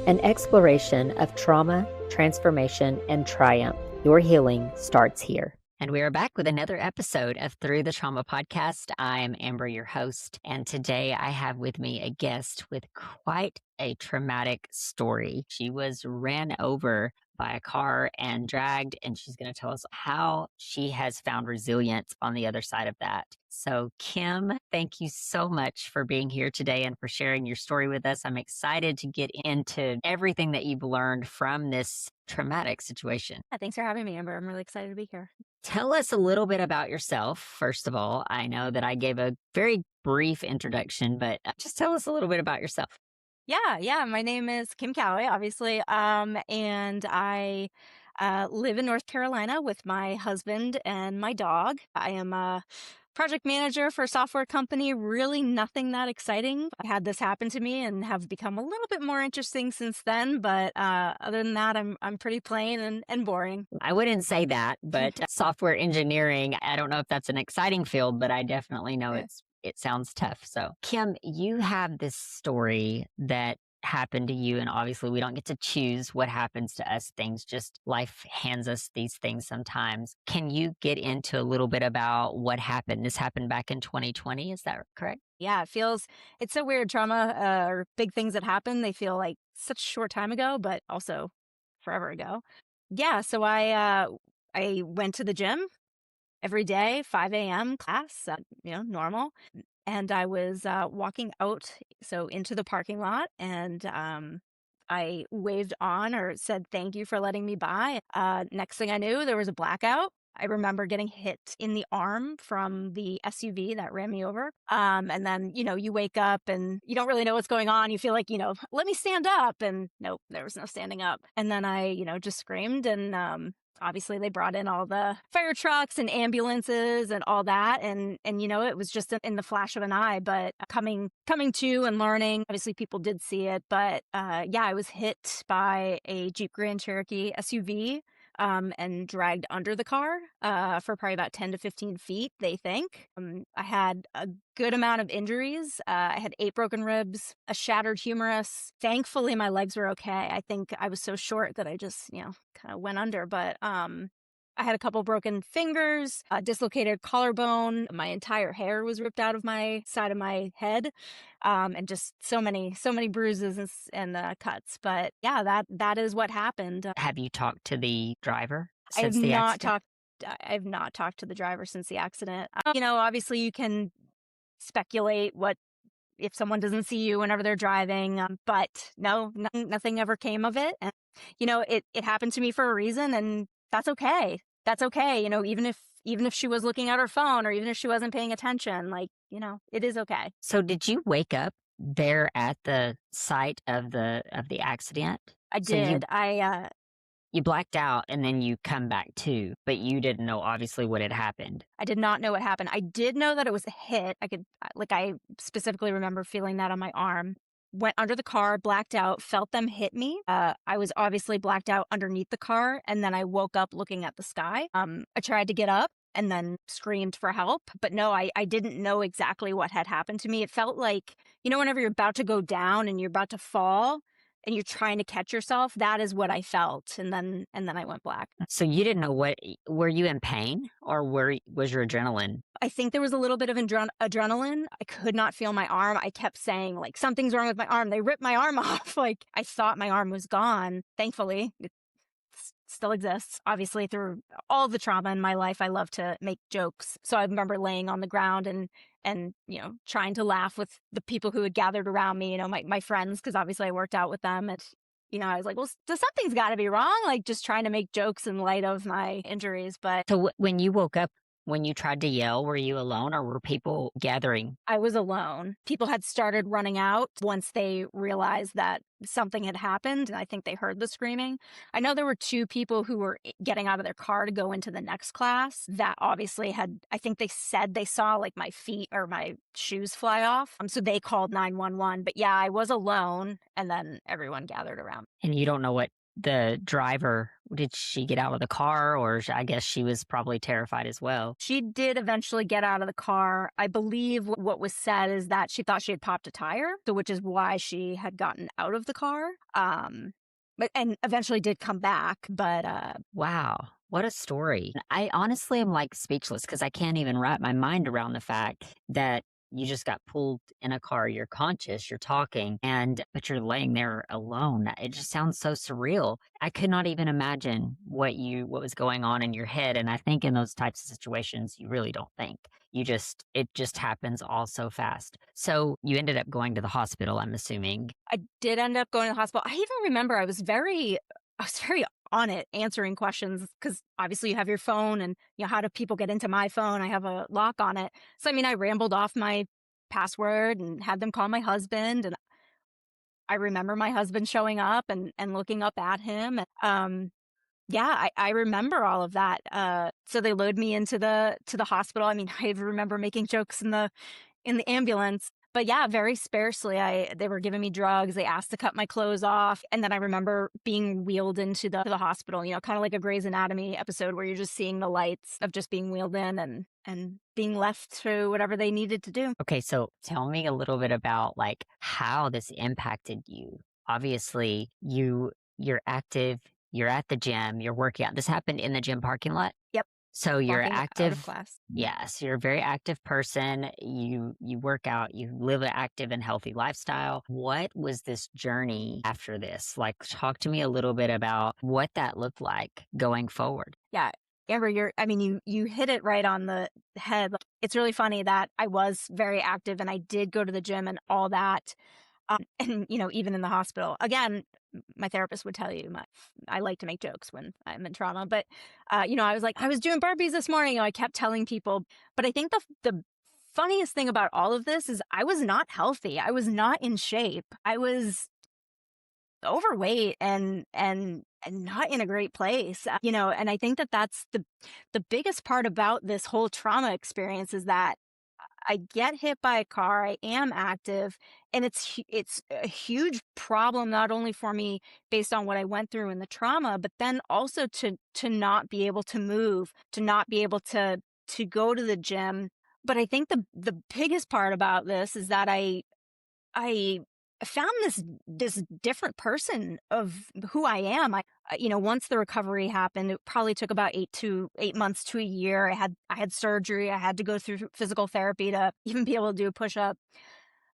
an exploration of trauma, transformation, and triumph. Your healing starts here. And we are back with another episode of Through the Trauma Podcast. I'm Amber, your host, and today I have with me a guest with quite a traumatic story. She was ran over by a car and dragged, and she's going to tell us how she has found resilience on the other side of that. So, Kim, thank you so much for being here today and for sharing your story with us. I'm excited to get into everything that you've learned from this traumatic situation. Thanks for having me, Amber. I'm really excited to be here. Tell us a little bit about yourself, first of all. I know that I gave a very brief introduction, but just tell us a little bit about yourself. Yeah. My name is Kim Callaway, obviously, and I live in North Carolina with my husband and my dog. I am a project manager for a software company. Really nothing that exciting. I had this happen to me and have become a little bit more interesting since then. But other than that, I'm pretty plain and boring. I wouldn't say that, but software engineering, I don't know if that's an exciting field, but I definitely know it sounds tough. So, Kim, you have this story that happened to you, and obviously we don't get to choose what happens to us. Things just life hands us these things sometimes. Can you get into a little bit about what happened? This happened back in 2020, is that correct? Yeah, it's so weird. Trauma or big things that happen, they feel like such a short time ago, but also forever ago. Yeah, so I went to the gym every day, 5 a.m. class, normal. And I was walking out, so into the parking lot, and I waved on or said thank you for letting me by. Next thing I knew, there was a blackout. I remember getting hit in the arm from the SUV that ran me over. And then, you wake up and you don't really know what's going on. You feel like, let me stand up. And nope, there was no standing up. And then I, just screamed and obviously they brought in all the fire trucks and ambulances and all that. And it was just in the flash of an eye, but coming to and learning, obviously people did see it, but yeah, I was hit by a Jeep Grand Cherokee SUV. And dragged under the car for probably about 10 to 15 feet, they think. I had a good amount of injuries. I had 8 broken ribs, a shattered humerus. Thankfully, my legs were okay. I think I was so short that I just, kind of went under. But I had a couple broken fingers, a dislocated collarbone. My entire hair was ripped out of my side of my head, and just so many bruises and cuts. But yeah, that is what happened. Have you talked to the driver I have since the not accident? I have not talked to the driver since the accident. Obviously you can speculate what if someone doesn't see you whenever they're driving, but no, nothing ever came of it. And it happened to me for a reason, and that's okay. That's okay. Even if she was looking at her phone or even if she wasn't paying attention, it is okay. So did you wake up there at the site of the accident? I So you did. you blacked out and then you come back too, but you didn't know obviously what had happened. I did not know what happened. I did know that it was a hit. I specifically remember feeling that on my arm. Went under the car, blacked out, felt them hit me. I was obviously blacked out underneath the car, and then I woke up looking at the sky. I tried to get up and then screamed for help, but no, I didn't know exactly what had happened to me. It felt like, whenever you're about to go down and you're about to fall and you're trying to catch yourself, that is what I felt. And then I went black. So you didn't know were you in pain or was your adrenaline? I think there was a little bit of adrenaline. I could not feel my arm. I kept saying, like, something's wrong with my arm. They ripped my arm off. Like, I thought my arm was gone. Thankfully, it still exists. Obviously, through all the trauma in my life, I love to make jokes. So I remember laying on the ground and trying to laugh with the people who had gathered around me, my friends, because obviously I worked out with them. And, I was like, well, something's got to be wrong. Like, just trying to make jokes in light of my injuries. But So when you woke up, when you tried to yell, were you alone or were people gathering? I was alone. People had started running out once they realized that something had happened, and I think they heard the screaming. I know there were 2 people who were getting out of their car to go into the next class that obviously I think they said they saw like my feet or my shoes fly off. So they called 911. But yeah, I was alone, and then everyone gathered around. And you don't know what the driver, did she get out of the car, or I guess she was probably terrified as well? She did eventually get out of the car. I believe what was said is that she thought she had popped a tire, so which is why she had gotten out of the car. But and eventually did come back, but Wow, what a story. I honestly am like speechless because I can't even wrap my mind around the fact that you just got pulled in a car, you're conscious, you're talking, but you're laying there alone. It just sounds so surreal. I could not even imagine what was going on in your head. And I think in those types of situations, you really don't think. It just happens all so fast. So you ended up going to the hospital, I'm assuming. I did end up going to the hospital. I even remember I was very on it answering questions because obviously you have your phone and how do people get into my phone? I have a lock on it. So I mean I rambled off my password and had them call my husband, and I remember my husband showing up and looking up at him. Yeah, I remember all of that. So they load me into the hospital. I mean, I remember making jokes in the ambulance. But yeah, very sparsely. They were giving me drugs. They asked to cut my clothes off, and then I remember being wheeled into the hospital. Kind of like a Grey's Anatomy episode where you're just seeing the lights of just being wheeled in and being left to whatever they needed to do. Okay, so tell me a little bit about like how this impacted you. Obviously, you're active, you're at the gym, you're working out. This happened in the gym parking lot? Yep, So you're walking out of active. class. Yes, you're a very active person. You work out, you live an active and healthy lifestyle. What was this journey after this? Like talk to me a little bit about what that looked like going forward. Yeah. Amber, you hit it right on the head. It's really funny that I was very active and I did go to the gym and all that. And, even in the hospital, again, my therapist would tell you, I like to make jokes when I'm in trauma, but, I was like, I was doing burpees this morning. I kept telling people, but I think the funniest thing about all of this is I was not healthy. I was not in shape. I was overweight and not in a great place, and I think that that's the biggest part about this whole trauma experience is that I get hit by a car, I am active, and it's a huge problem not only for me based on what I went through in the trauma, but then also to not be able to move, to not be able to go to the gym. But I think the biggest part about this is that I found this different person of who I am. Once the recovery happened, it probably took about 8 months to a year. I had surgery. I had to go through physical therapy to even be able to do a push up.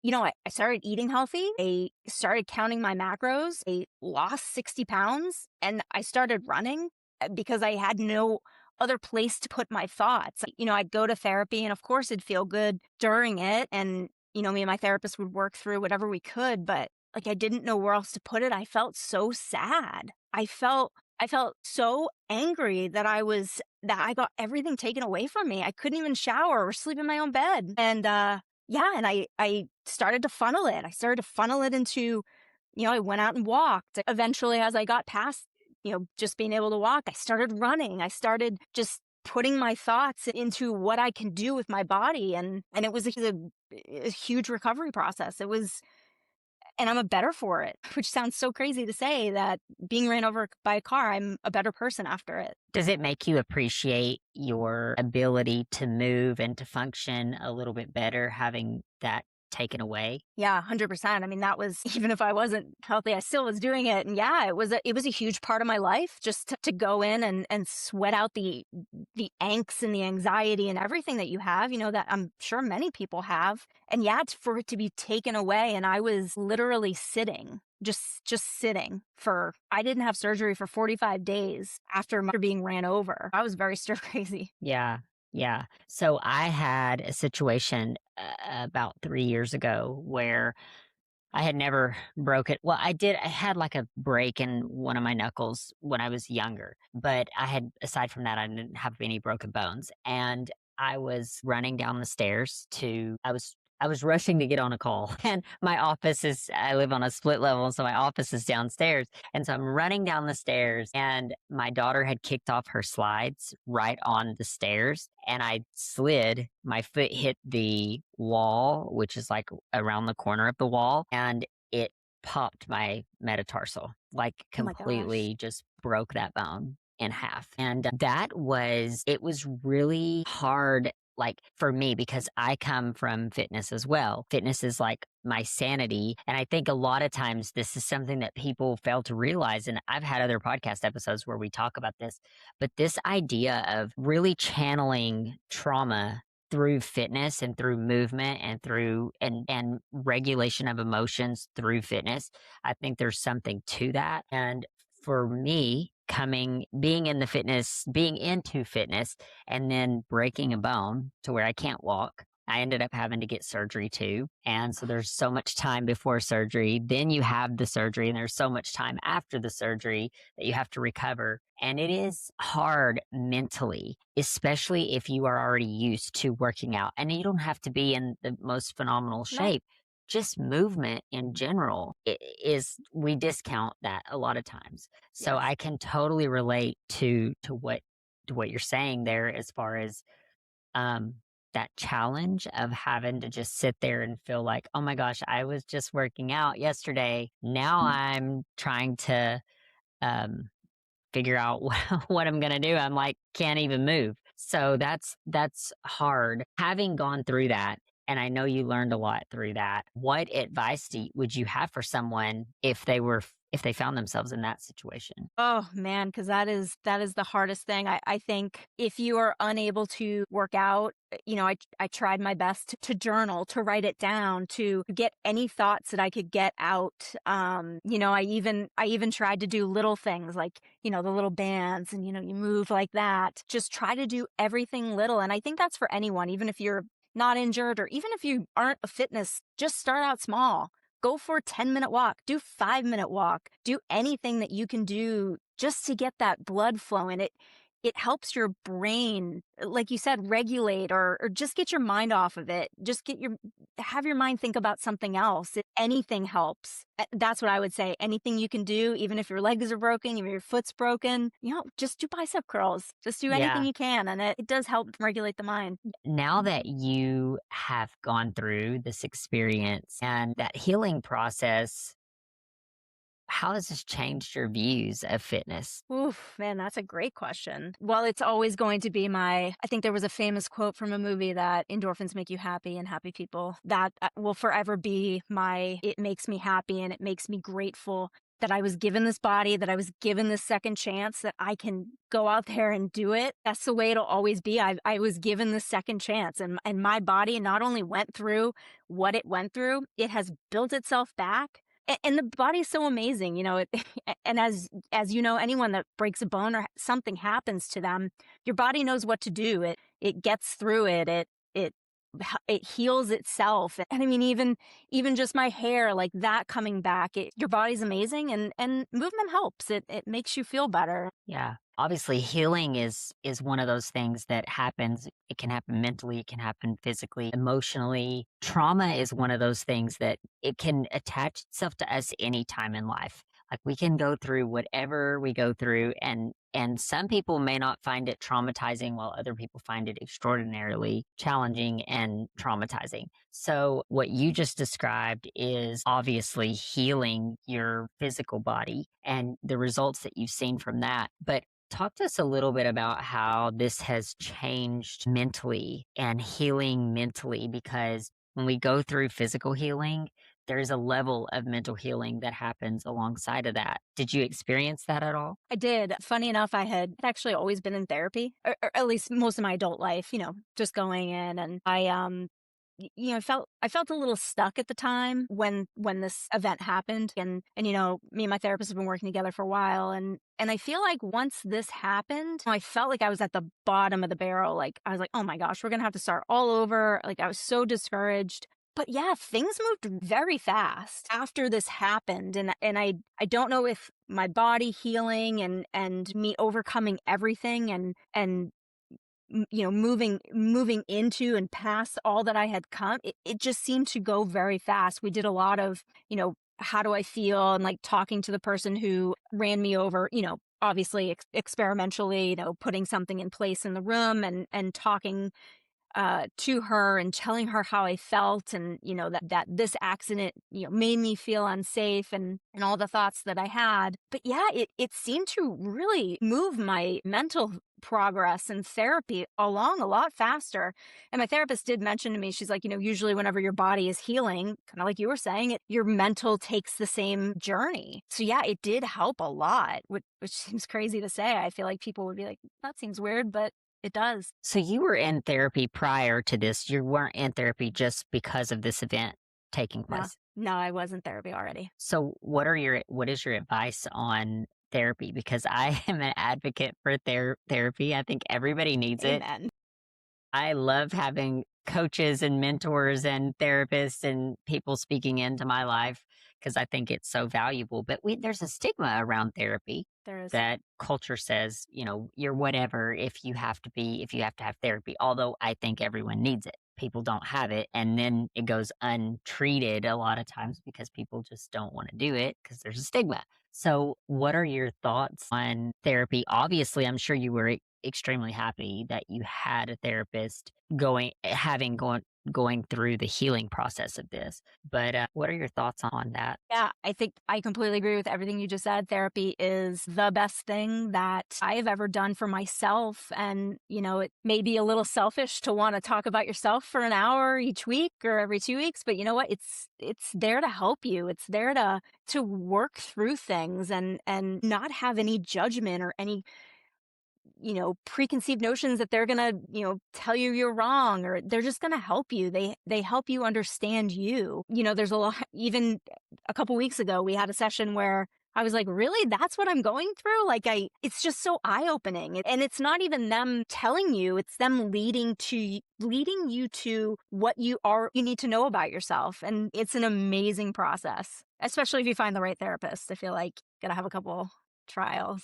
I started eating healthy. I started counting my macros. I lost 60 pounds and I started running because I had no other place to put my thoughts. I'd go to therapy and of course it'd feel good during it. And me and my therapist would work through whatever we could, but like I didn't know where else to put it. I felt so sad. I felt so angry that I got everything taken away from me. I couldn't even shower or sleep in my own bed. And and I started to funnel it. I started to funnel it into, I went out and walked. Eventually, as I got past, just being able to walk, I started running. I started just putting my thoughts into what I can do with my body. And it was a huge recovery process. And I'm a better for it, which sounds so crazy to say that being ran over by a car, I'm a better person after it. Does it make you appreciate your ability to move and to function a little bit better having that taken away? Yeah, 100%. I mean, that was, even if I wasn't healthy, I still was doing it. And yeah, it was a huge part of my life just to go in and sweat out the angst and the anxiety and everything that you have, that I'm sure many people have. And yeah, for it to be taken away. And I was literally sitting, just sitting I didn't have surgery for 45 days after being ran over. I was very stir crazy. Yeah. Yeah. So I had a situation about 3 years ago where I had never broken. Well, I did. I had like a break in one of my knuckles when I was younger, but aside from that, I didn't have any broken bones. And I was running down the stairs I was rushing to get on a call and I live on a split level. So my office is downstairs. And so I'm running down the stairs and my daughter had kicked off her slides right on the stairs and I slid. My foot hit the wall, which is like around the corner of the wall, and it popped my metatarsal, like Oh my gosh. completely just broke that bone in half. And it was really hard, like for me, because I come from fitness as well. Fitness is like my sanity. And I think a lot of times this is something that people fail to realize. And I've had other podcast episodes where we talk about this, but this idea of really channeling trauma through fitness and through movement and through and regulation of emotions through fitness, I think there's something to that. And for me, being into fitness and then breaking a bone to where I can't walk, I ended up having to get surgery too. And so there's so much time before surgery. Then you have the surgery, and there's so much time after the surgery that you have to recover. And it is hard mentally, especially if you are already used to working out. And you don't have to be in the most phenomenal No. shape. Just movement in general we discount that a lot of times. So Yes. I can totally relate to what you're saying there as far as um, that challenge of having to just sit there and feel like, oh my gosh, I was just working out yesterday. Now I'm trying to um, figure out what I'm going to do. I'm like, can't even move. So that's hard. Having gone through that, and I know you learned a lot through that. What advice would you have for someone if they found themselves in that situation? Oh man, because that is the hardest thing. I think if you are unable to work out, I tried my best to journal, to write it down, to get any thoughts that I could get out. I even tried to do little things like, the little bands and, you move like that. Just try to do everything little. And I think that's for anyone, even if you're not injured or even if you aren't a fitness, just start out small. Go for a 10-minute walk, do 5-minute walk, do anything that you can do just to get that blood flowing. It helps your brain, like you said, regulate or just get your mind off of it. Just have your mind think about something else. Anything helps. That's what I would say. Anything you can do, even if your legs are broken, even if your foot's broken, just do bicep curls. Just do anything Yeah. you can. And it does help regulate the mind. Now that you have gone through this experience and that healing process, how has this changed your views of fitness? Oof, man, that's a great question. Well, it's always going to be I think there was a famous quote from a movie that endorphins make you happy and happy people. That will forever be it makes me happy and it makes me grateful that I was given this body, that I was given this second chance, that I can go out there and do it. That's the way it'll always be. I was given this second chance and my body not only went through what it went through, it has built itself back. And the body's so amazing, and as you know, anyone that breaks a bone or something happens to them, your body knows what to do. It gets through it. It heals itself. And I mean, even just my hair, like that coming back, your body's amazing, and movement helps. It makes you feel better. Yeah. Obviously, healing is one of those things that happens. It can happen mentally, it can happen physically, emotionally. Trauma is one of those things that it can attach itself to us any time in life. Like we can go through whatever we go through, and some people may not find it traumatizing while other people find it extraordinarily challenging and traumatizing. So what you just described is obviously healing your physical body and the results that you've seen from that. But talk to us a little bit about how this has changed mentally and healing mentally, because when we go through physical healing, there's a level of mental healing that happens alongside of that. Did you experience that at all? I did. Funny enough, I had actually always been in therapy, or at least most of my adult life, just going in. And I felt a little stuck at the time when this event happened. And me and my therapist have been working together for a while. And I feel like once this happened, I felt like I was at the bottom of the barrel. Like I was like, oh my gosh, we're going to have to start all over. Like I was so discouraged. But yeah, things moved very fast after this happened. And I don't know if my body healing and me overcoming everything and moving into and past all that I had come, it just seemed to go very fast. We did a lot of, how do I feel, and like talking to the person who ran me over, obviously experimentally, putting something in place in the room and talking to her and telling her how I felt, and that this accident made me feel unsafe, and all the thoughts that I had. But yeah, it seemed to really move my mental progress and therapy along a lot faster. And my therapist did mention to me, she's like, usually whenever your body is healing, kind of like you were saying, your mental takes the same journey. So yeah, it did help a lot, which seems crazy to say. I feel like people would be like, that seems weird, but it does. So you were in therapy prior to this. You weren't in therapy just because of this event taking No, place. no, I was in therapy already. So what is your advice on therapy? Because I am an advocate for therapy. I think everybody needs it. Amen. I love having coaches and mentors and therapists and people speaking into my life because I think it's so valuable. But there's a stigma around therapy There is. that culture says, you're whatever if you have to have therapy. Although I think everyone needs it. People don't have it. And then it goes untreated a lot of times because people just don't want to do it because there's a stigma. So, what are your thoughts on therapy? Obviously, I'm sure you were extremely happy that you had a therapist going through the healing process of this. But what are your thoughts on that? Yeah, I think I completely agree with everything you just said. Therapy is the best thing that I have ever done for myself. And, it may be a little selfish to want to talk about yourself for an hour each week or every 2 weeks, but you know what? It's there to help you. It's there to work through things and not have any judgment or any preconceived notions that they're going to, tell you you're wrong, or they're just going to help you. They help you understand you. There's a lot, even a couple weeks ago, we had a session where I was like, really? That's what I'm going through? It's just so eye-opening. And it's not even them telling you, it's them leading you to what you need to know about yourself. And it's an amazing process, especially if you find the right therapist. I feel like you gotta have a couple trials.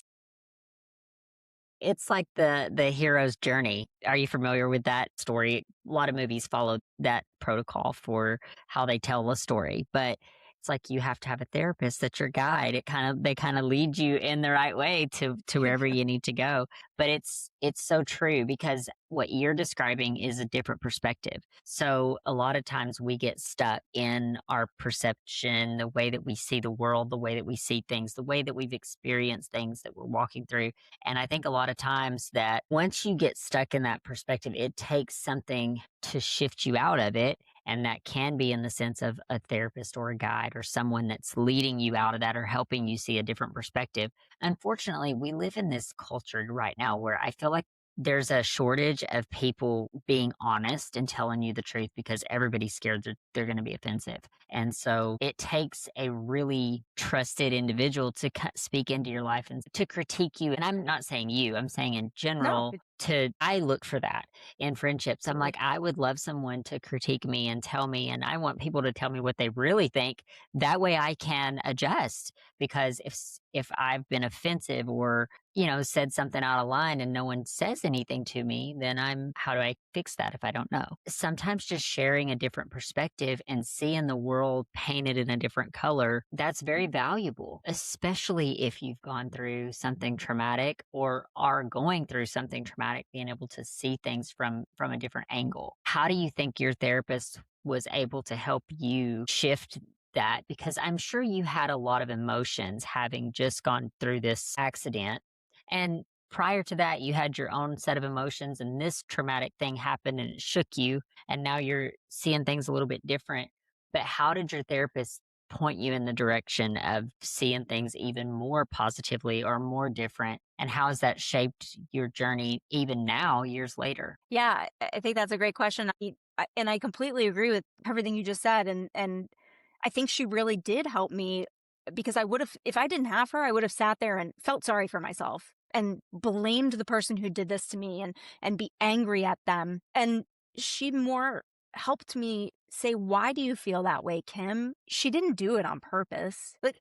It's like the hero's journey. Are you familiar with that story? A lot of movies follow that protocol for how they tell a story, but it's like you have to have a therapist that's your guide. They kind of lead you in the right way to wherever you need to go. But it's so true because what you're describing is a different perspective. So a lot of times we get stuck in our perception, the way that we see the world, the way that we see things, the way that we've experienced things that we're walking through. And I think a lot of times that once you get stuck in that perspective, it takes something to shift you out of it. And that can be in the sense of a therapist or a guide or someone that's leading you out of that or helping you see a different perspective. Unfortunately, we live in this culture right now where I feel like there's a shortage of people being honest and telling you the truth because everybody's scared that they're going to be offensive. And so it takes a really trusted individual to speak into your life and to critique you. And I'm not saying you, I'm saying in No, general. I look for that in friendships. I'm absolutely. like, I would love someone to critique me and tell me, and I want people to tell me what they really think. That way I can adjust because if I've been offensive or said something out of line and no one says anything to me, then how do I fix that if I don't know? Sometimes just sharing a different perspective and seeing the world painted in a different color, that's very valuable, especially if you've gone through something traumatic or are going through something traumatic, being able to see things from a different angle. How do you think your therapist was able to help you shift that? Because I'm sure you had a lot of emotions having just gone through this accident. And prior to that, you had your own set of emotions, and this traumatic thing happened and it shook you. And now you're seeing things a little bit different. But how did your therapist point you in the direction of seeing things even more positively or more different? And how has that shaped your journey even now, years later? Yeah, I think that's a great question. And I completely agree with everything you just said. And I think she really did help me because I would have, if I didn't have her, I would have sat there and felt sorry for myself and blamed the person who did this to me and be angry at them. And she more helped me say, why do you feel that way, Kim? She didn't do it on purpose. Like,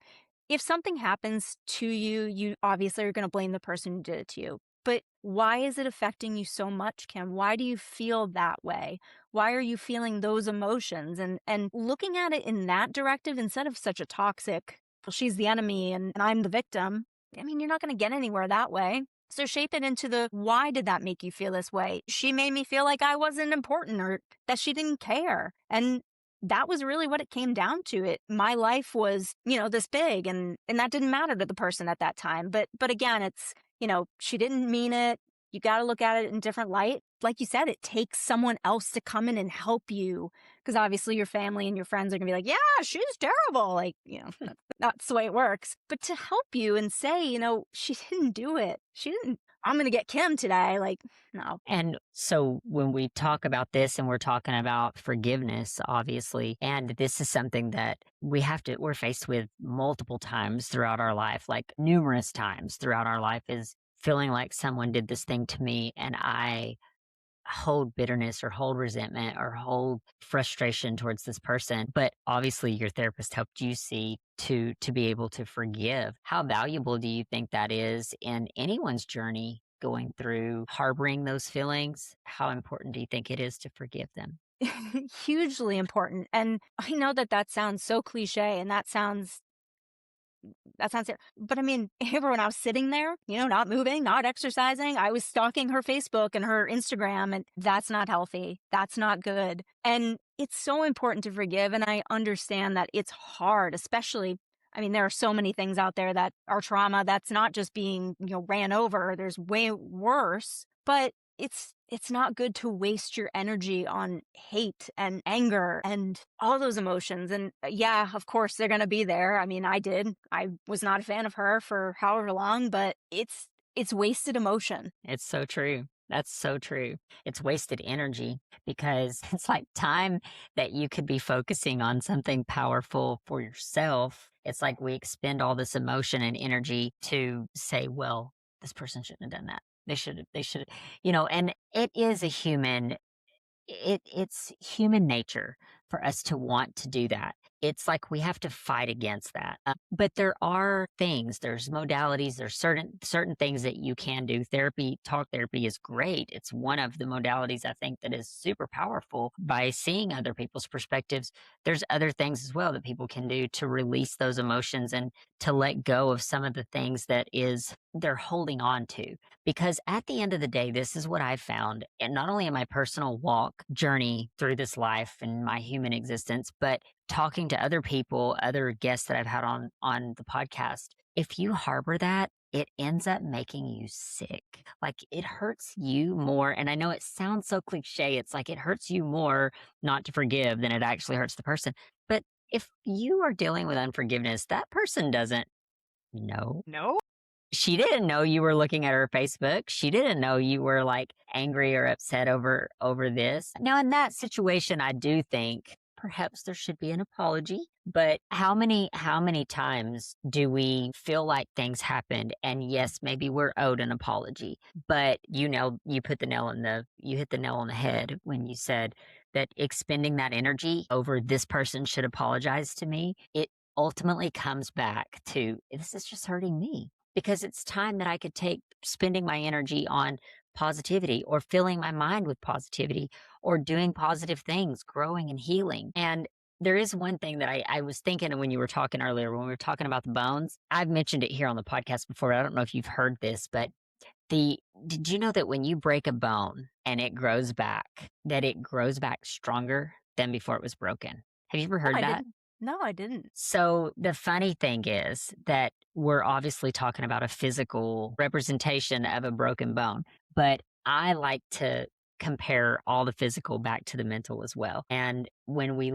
if something happens to you, you obviously are going to blame the person who did it to you. But why is it affecting you so much, Kim? Why do you feel that way? Why are you feeling those emotions? And looking at it in that directive instead of such a toxic, well, she's the enemy and I'm the victim. I mean, you're not going to get anywhere that way. So shape it into the why did that make you feel this way? She made me feel like I wasn't important or that she didn't care. And that was really what it came down to. It my life was, this big, and that didn't matter to the person at that time. But again, it's, she didn't mean it. You got to look at it in different light. Like you said, it takes someone else to come in and help you, because obviously your family and your friends are going to be like, yeah, she's terrible. Like, that's the way it works. But to help you and say, she didn't do it. She didn't, I'm going to get Kim today. Like, no. And so when we talk about this and we're talking about forgiveness, obviously, and this is something that we're faced with multiple times throughout our life, like numerous times throughout our life, is feeling like someone did this thing to me and I hold bitterness or hold resentment or hold frustration towards this person. But obviously your therapist helped you see to be able to forgive. How valuable do you think that is in anyone's journey going through harboring those feelings? How important do you think it is to forgive them? Hugely important. And I know that sounds so cliche, and that sounds but I mean, Amber, when I was sitting there, not moving, not exercising, I was stalking her Facebook and her Instagram, and that's not healthy. That's not good. And it's so important to forgive. And I understand that it's hard, especially, I mean, there are so many things out there that are trauma that's not just being, ran over. There's way worse, but it's not good to waste your energy on hate and anger and all those emotions. And yeah, of course they're going to be there. I mean, I was not a fan of her for however long, but it's wasted emotion. It's so true. That's so true. It's wasted energy because it's like time that you could be focusing on something powerful for yourself. It's like we expend all this emotion and energy to say, well, this person shouldn't have done that. They should, and it is it's human nature for us to want to do that. It's like we have to fight against that. But there's modalities, there's certain things that you can do. Talk therapy is great. It's one of the modalities I think that is super powerful by seeing other people's perspectives. There's other things as well that people can do to release those emotions and to let go of some of the things that they're holding on to. Because at the end of the day, this is what I've found, and not only in my personal walk journey through this life and my human existence, but talking to other people, other guests that I've had on the podcast. If you harbor that, it ends up making you sick. Like it hurts you more. And I know it sounds so cliche. It's like it hurts you more not to forgive than it actually hurts the person. But if you are dealing with unforgiveness, that person doesn't know. No. She didn't know you were looking at her Facebook. She didn't know you were like angry or upset over this. Now, in that situation, I do think perhaps there should be an apology. But how many times do we feel like things happened and yes, maybe we're owed an apology, but you hit the nail on the head when you said that expending that energy over this person should apologize to me, it ultimately comes back to this is just hurting me. Because it's time that I could take spending my energy on positivity or filling my mind with positivity or doing positive things, growing and healing. And there is one thing that I was thinking when you were talking earlier, when we were talking about the bones. I've mentioned it here on the podcast before. I don't know if you've heard this, but did you know that when you break a bone and it grows back, that it grows back stronger than before it was broken? Have you ever heard that? No, I didn't. So the funny thing is that we're obviously talking about a physical representation of a broken bone, but I like to compare all the physical back to the mental as well. And when we've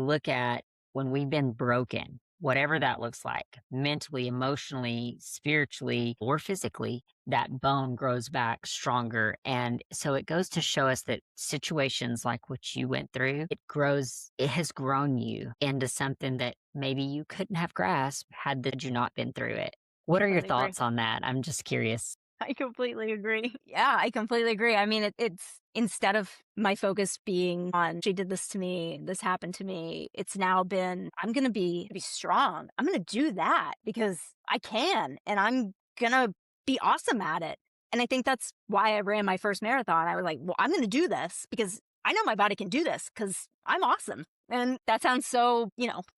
been broken, whatever that looks like, mentally, emotionally, spiritually, or physically, that bone grows back stronger. And so it goes to show us that situations like what you went through, it has grown you into something that maybe you couldn't have grasped had you not been through it. What are your thoughts on that? I'm just curious. I completely agree. Yeah, I completely agree. I mean, it's instead of my focus being on she did this to me, this happened to me, it's now been I'm going to be strong. I'm going to do that because I can, and I'm going to be awesome at it. And I think that's why I ran my first marathon. I was like, well, I'm going to do this because I know my body can do this because I'm awesome. And that sounds so,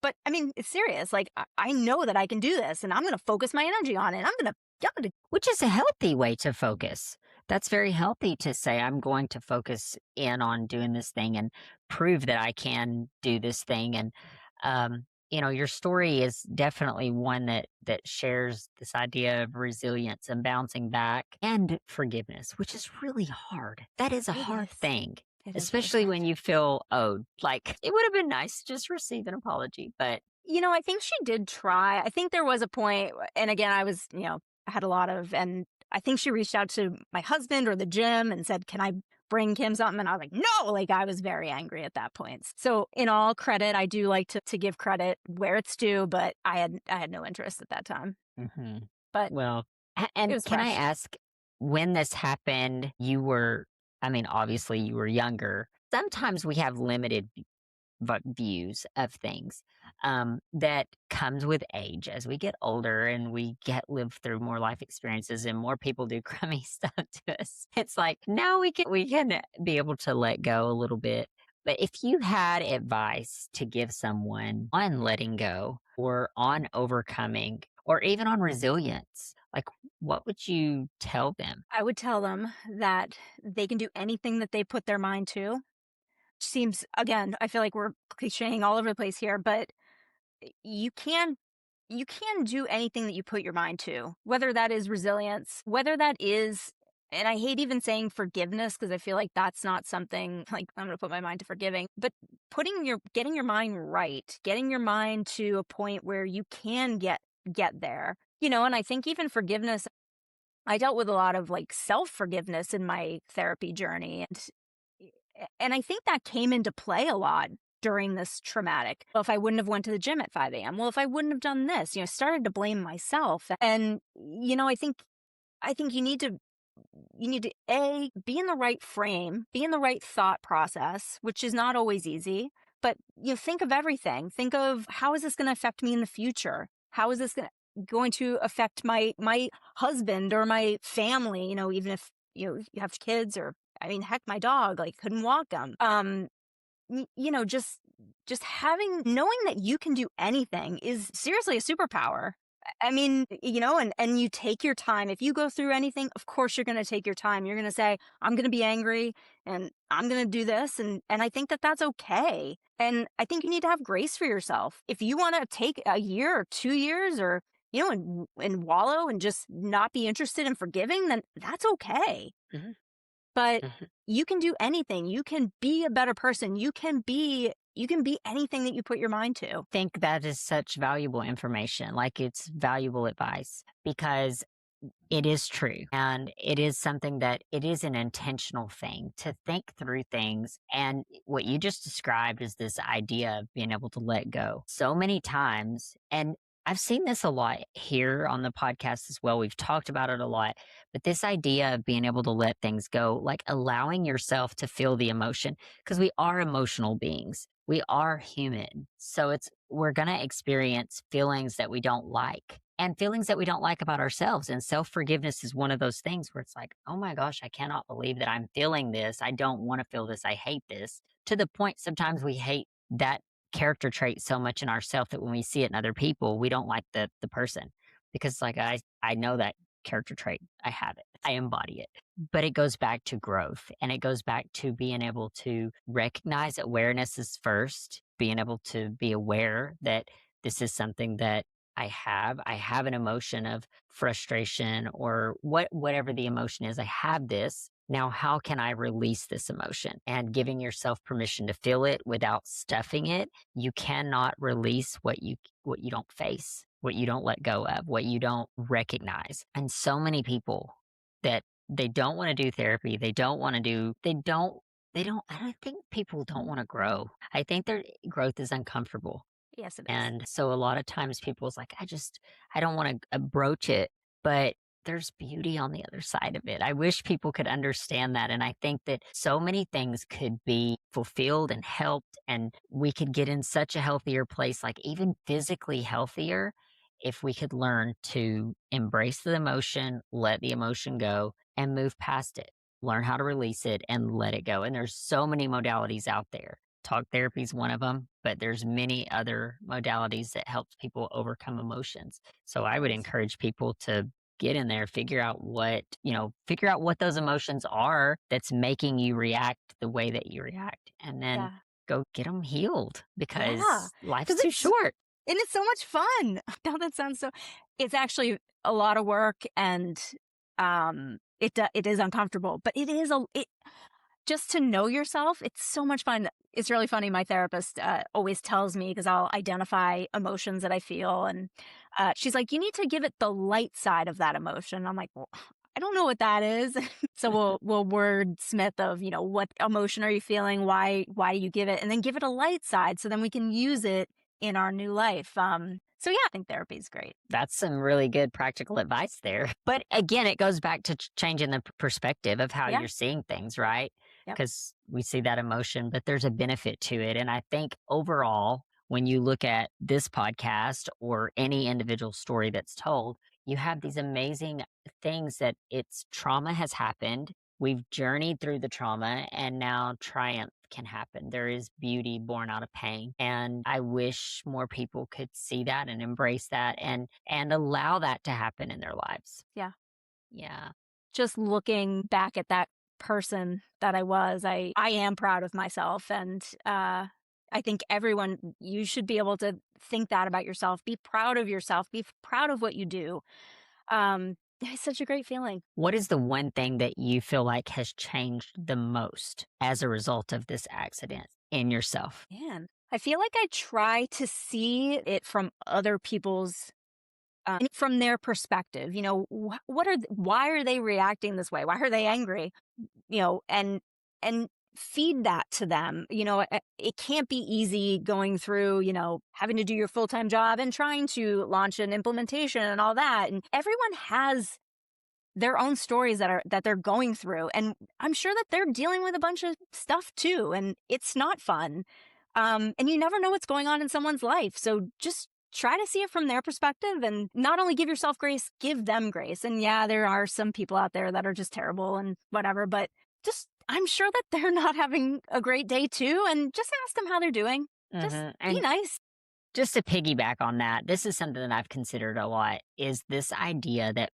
but I mean, it's serious. Like, I know that I can do this and I'm going to focus my energy on it. I'm going to Yeah, which is a healthy way to focus. That's very healthy to say, I'm going to focus in on doing this thing and prove that I can do this thing. And, your story is definitely one that shares this idea of resilience and bouncing back and forgiveness, which is really hard. That is a it hard is. thing, It is really especially hard. when you feel owed. Like it would have been nice to just receive an apology, but I think she did try. I think there was a point, and again, I had a lot of, and I think she reached out to my husband or the gym and said, "Can I bring Kim something?" And I was like, "No!" Like I was very angry at that point. So, in all credit, I do like to give credit where it's due, but I had no interest at that time. hmm But well, it and was can I fresh. ask when this happened, I mean, obviously you were younger. Sometimes we have limited views of things that comes with age as we get older and we get live through more life experiences and more people do crummy stuff to us. It's like now we can be able to let go a little bit. But if you had advice to give someone on letting go or on overcoming or even on resilience, like what would you tell them? I would tell them that they can do anything that they put their mind to. Seems, again, I feel like we're clicheing all over the place here, but you can do anything that you put your mind to, whether that is resilience, whether that is, and I hate even saying forgiveness because I feel like that's not something like I'm going to put my mind to forgiving, but getting your mind right, getting your mind to a point where you can get there. And I think even forgiveness, I dealt with a lot of like self forgiveness in my therapy journey, and I think that came into play a lot during this traumatic. Well, if I wouldn't have went to the gym at 5 a.m., well, if I wouldn't have done this, started to blame myself. And I think you need to a be in the right frame, be in the right thought process, which is not always easy. But think of everything. Think of, how is this going to affect me in the future? How is this going to affect my husband or my family? Even if you have kids, or I mean, heck, my dog like couldn't walk them. Just knowing that you can do anything is seriously a superpower. I mean, and you take your time. If you go through anything, of course you're going to take your time. You're going to say, I'm going to be angry and I'm going to do this. And I think that that's okay. And I think you need to have grace for yourself. If you want to take a year or 2 years, or, and wallow and just not be interested in forgiving, then that's okay. Mhm, But mhm. you can do anything. You can be a better person. You can be anything that you put your mind to. Think that is such valuable information, like it's valuable advice because it is true. And it is something that it is an intentional thing to think through things. And what you just described is this idea of being able to let go so many times. And I've seen this a lot here on the podcast as well. We've talked about it a lot, but this idea of being able to let things go, like allowing yourself to feel the emotion, because we are emotional beings. We are human. So we're going to experience feelings that we don't like and feelings that we don't like about ourselves. And self forgiveness is one of those things where it's like, oh my gosh, I cannot believe that I'm feeling this. I don't want to feel this. I hate this. To the point sometimes we hate that character trait so much in ourselves that when we see it in other people, we don't like the person because it's like I know that character trait. I have it. I embody it. But it goes back to growth and it goes back to being able to recognize awareness is first, being able to be aware that this is something that I have an emotion of frustration or whatever the emotion is. I have this. Now, how can I release this emotion? And giving yourself permission to feel it without stuffing it. You cannot release what you don't face, what you don't let go of, what you don't recognize. And so many people that they don't want to do therapy, I don't think people don't want to grow. I think their growth is uncomfortable. Yes, it is. And so a lot of times people's like, I don't want to broach it, but there's beauty on the other side of it. I wish people could understand that. And I think that so many things could be fulfilled and helped, and we could get in such a healthier place, like even physically healthier, if we could learn to embrace the emotion, let the emotion go, and move past it. Learn how to release it and let it go. And there's so many modalities out there. Talk therapy is one of them, but there's many other modalities that helps people overcome emotions. So I There would is. encourage people to get in there, figure out what those emotions are that's making you react the way that you react, and then Yeah. go get them healed Yeah. because life's Because too short. it's so much fun. Now that sounds so it's actually a lot of work and, it is uncomfortable, but it just to know yourself, it's so much fun. It's really funny. My therapist always tells me because I'll identify emotions that I feel, and she's like, "You need to give it the light side of that emotion." I'm like, "Well, I don't know what that is." So we'll wordsmith of what emotion are you feeling? Why do you give it? And then give it a light side, so then we can use it in our new life. So yeah, I think therapy is great. That's some really good practical advice there. But again, it goes back to changing the perspective of how Yeah. you're seeing things, right? Yep. Because we see that emotion, but there's a benefit to it. And I think overall, when you look at this podcast or any individual story that's told, you have these amazing things that it's trauma has happened. We've journeyed through the trauma and now triumph can happen. There is beauty born out of pain. And I wish more people could see that and embrace that and allow that to happen in their lives. Yeah. Yeah. Just looking back at that person that I was, I am proud of myself, and I think everyone you should be able to think that about yourself. Be proud of yourself. Be proud of what you do. It's such a great feeling. What is the one thing that you feel like has changed the most as a result of this accident in yourself? Man, I feel like I try to see it from other people's from their perspective. Why are they reacting this way? Why are they angry? And feed that to them. It can't be easy going through, having to do your full-time job and trying to launch an implementation and all that. And everyone has their own stories that they're going through, and I'm sure that they're dealing with a bunch of stuff too, and it's not fun. And you never know what's going on in someone's life, so just try to see it from their perspective, and not only give yourself grace, give them grace. And yeah, there are some people out there that are just terrible and whatever, but just I'm sure that they're not having a great day too, and just ask them how they're doing. Just be And nice. just to piggyback on that, this is something that I've considered a lot is this idea that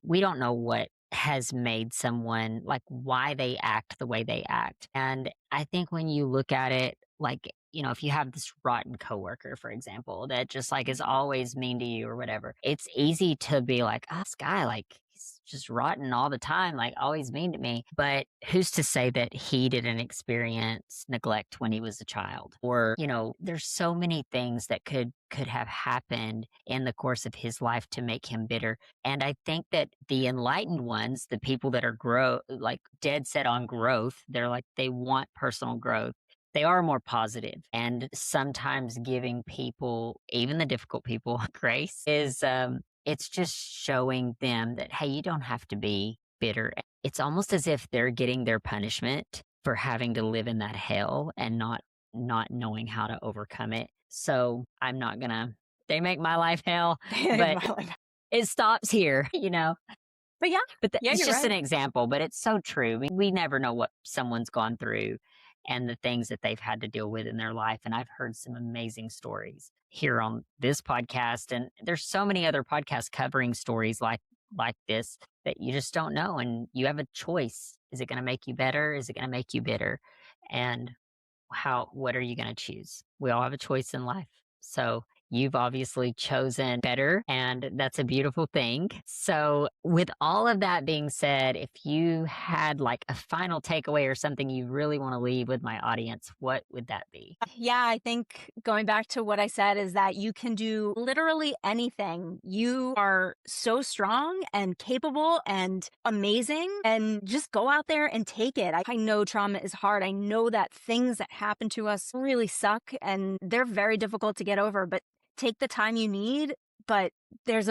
we don't know what has made someone like why they act the way they act. And I think when you look at it, like, if you have this rotten coworker, for example, that just like is always mean to you or whatever, it's easy to be like, oh, this guy, like, he's just rotten all the time, like always mean to me. But who's to say that he didn't experience neglect when he was a child? Or, there's so many things that could have happened in the course of his life to make him bitter. And I think that the enlightened ones, the people that are like dead set on growth, they're like, they want personal growth. They are more positive, and sometimes giving people, even the difficult people, grace is it's just showing them that, hey, you don't have to be bitter. It's almost as if they're getting their punishment for having to live in that hell and not knowing how to overcome it. So I'm not gonna they make my life hell, but it stops here, But yeah, but yeah, it's you're just right. an example, but it's so true. We never know what someone's gone through and the things that they've had to deal with in their life. And I've heard some amazing stories here on this podcast. And there's so many other podcasts covering stories like this that you just don't know. And you have a choice. Is it going to make you better? Is it going to make you bitter? And what are you going to choose? We all have a choice in life. So you've obviously chosen better, and that's a beautiful thing. So, with all of that being said, if you had like a final takeaway or something you really want to leave with my audience, what would that be? Yeah, I think going back to what I said is that you can do literally anything. You are so strong and capable and amazing, and just go out there and take it. I know trauma is hard. I know that things that happen to us really suck and they're very difficult to get over, but take the time you need. But there is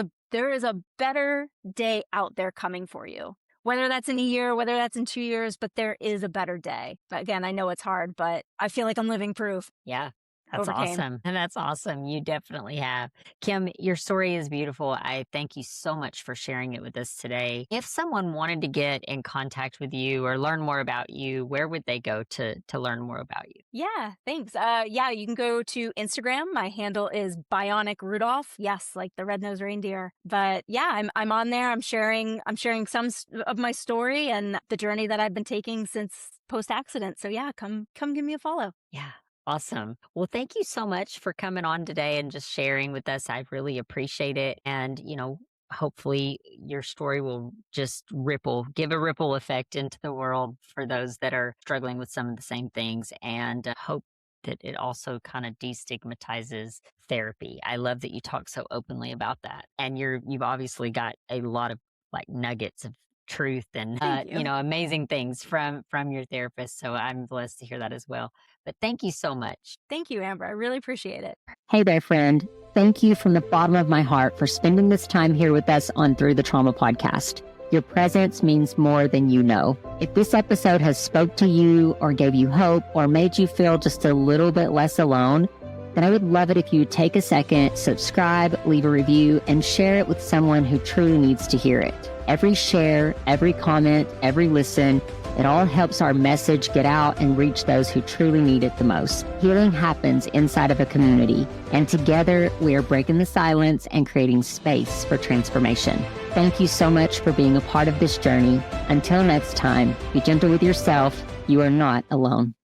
a better day out there coming for you. Whether that's in a year, whether that's in 2 years, but there is a better day. But again, I know it's hard, but I feel like I'm living proof. Yeah. That's overcame. awesome. And that's awesome. You definitely have. Kim, your story is beautiful. I thank you so much for sharing it with us today. If someone wanted to get in contact with you or learn more about you, where would they go to learn more about you? Yeah, thanks. Yeah, you can go to Instagram. My handle is Bionic Rudolph. Yes, like the red-nosed reindeer. But yeah, I'm on there. I'm sharing of my story and the journey that I've been taking since post-accident. So yeah, come give me a follow. Yeah. Awesome. Well, thank you so much for coming on today and just sharing with us. I really appreciate it. And, hopefully your story will just give a ripple effect into the world for those that are struggling with some of the same things, and hope that it also kind of destigmatizes therapy. I love that you talk so openly about that. And you've obviously got a lot of like nuggets of truth and Thank you. amazing things from your therapist. So I'm blessed to hear that as well. But thank you so much. Thank you, Amber. I really appreciate it. Hey there, friend. Thank you from the bottom of my heart for spending this time here with us on Through the Trauma podcast. Your presence means more than you know. If this episode has spoke to you or gave you hope or made you feel just a little bit less alone, then I would love it if you would take a second, subscribe, leave a review, and share it with someone who truly needs to hear it. Every share, every comment, every listen, it all helps our message get out and reach those who truly need it the most. Healing happens inside of a community, and together we are breaking the silence and creating space for transformation. Thank you so much for being a part of this journey. Until next time, be gentle with yourself. You are not alone.